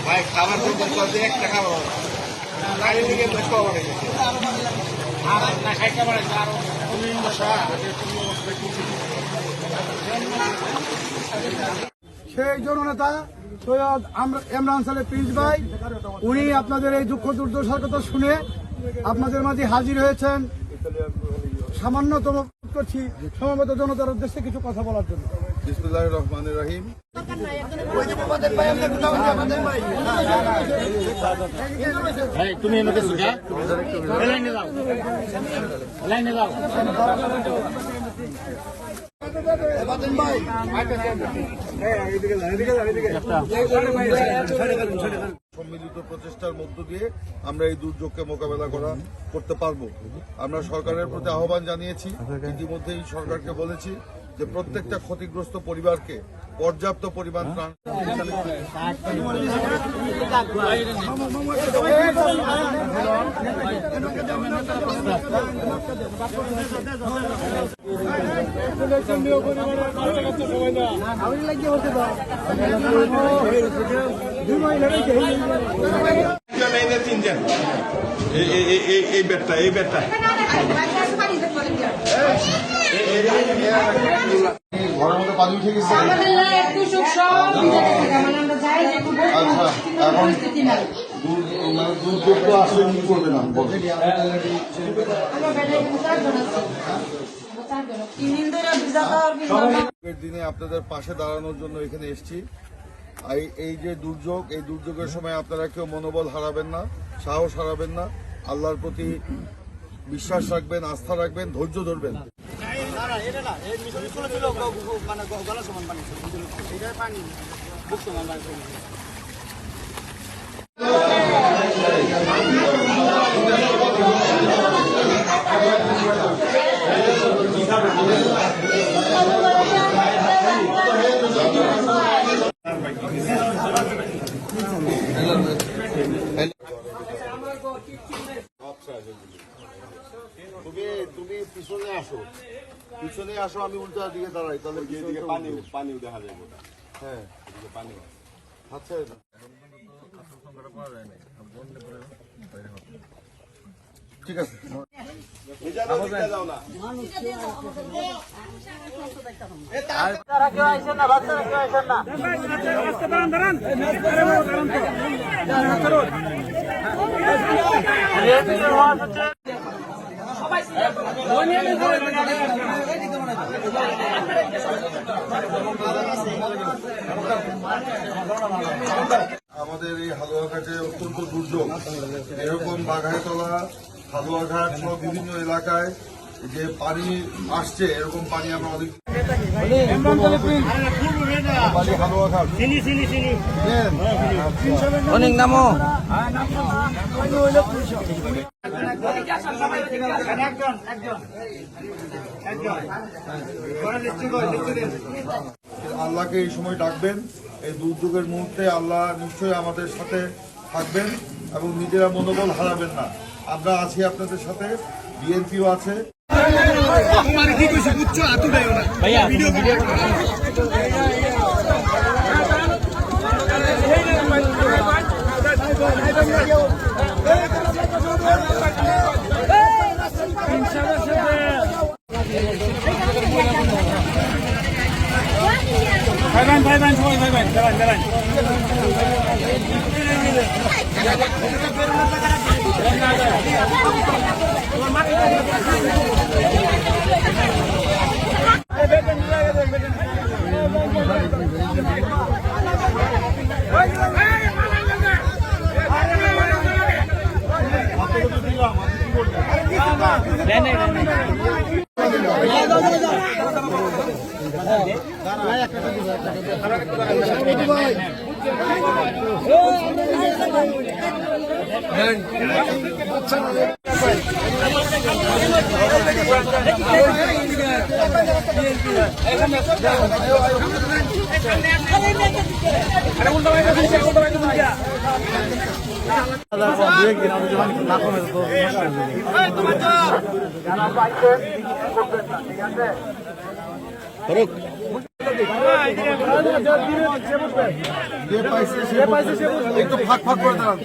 ভাই খাবার একটা খাবার সেই জননেতা সৈয়দ ইমরান সালেহ প্রিন্স ভাই উনি আপনাদের এই দুঃখ দুর্দশার কথা শুনে আপনাদের মাঝে হাজির হয়েছেন সামান্যতম করছি সমবেত জনতার উদ্দেশ্যে কিছু কথা বলার জন্য। বিসমিল্লাহির রহমানির রহিম। তুমি সম্মিলিত প্রচেষ্টার মধ্য দিয়ে আমরা এই দুর্যোগকে মোকাবেলা করতে পারবো। আমরা সরকারের প্রতি আহ্বান জানিয়েছি, ইতিমধ্যেই সরকারকে বলেছি যে প্রত্যেকটা ক্ষতিগ্রস্ত পরিবারকে পর্যাপ্ত পরিমাণ ত্রাণ এই বেডটা ঘরের মধ্যে পানি উঠে গেছে। আচ্ছা, এখন দুর্যোগ তো আসলে কি করবে না দিনে আপনাদের পাশে দাঁড়ানোর জন্য এখানে এসেছি। এই যে দুর্যোগ, এই দুর্যোগের সময় আপনারা কেউ মনোবল হারাবেন না, সাহস হারাবেন না, আল্লাহর প্রতি বিশ্বাস রাখবেন, আস্থা রাখবেন, ধৈর্য ধরবেন। তুমি পিছনে আসো, আমি উল্টা দিকে দাঁড়াই, তাহলে পানিও দেখা যাবে। হ্যাঁ, পানি আচ্ছা, ঠিক আছে। আমাদের এই হালুয়াঘাটে অত্যন্ত দুর্যোগ, এরকম বাঘাইতলা, হালুয়াঘাট সহ বিভিন্ন এলাকায় যে পানি আসছে, এরকম পানি আমরা অনেক হালুয়াঘাট অনেক নামও আল্লাহকে এই সময় ডাকবেন। এই দুর্যোগের মুহূর্তে আল্লাহ নিশ্চয়ই আমাদের সাথে থাকবেন এবং নিজেরা মনোবল হারাবেন না। আমরা আছি আপনাদের সাথে, বিএনপিও আছে। যে পাইছে সে একটু ফাঁক ফাঁক করে দাঁড়ান।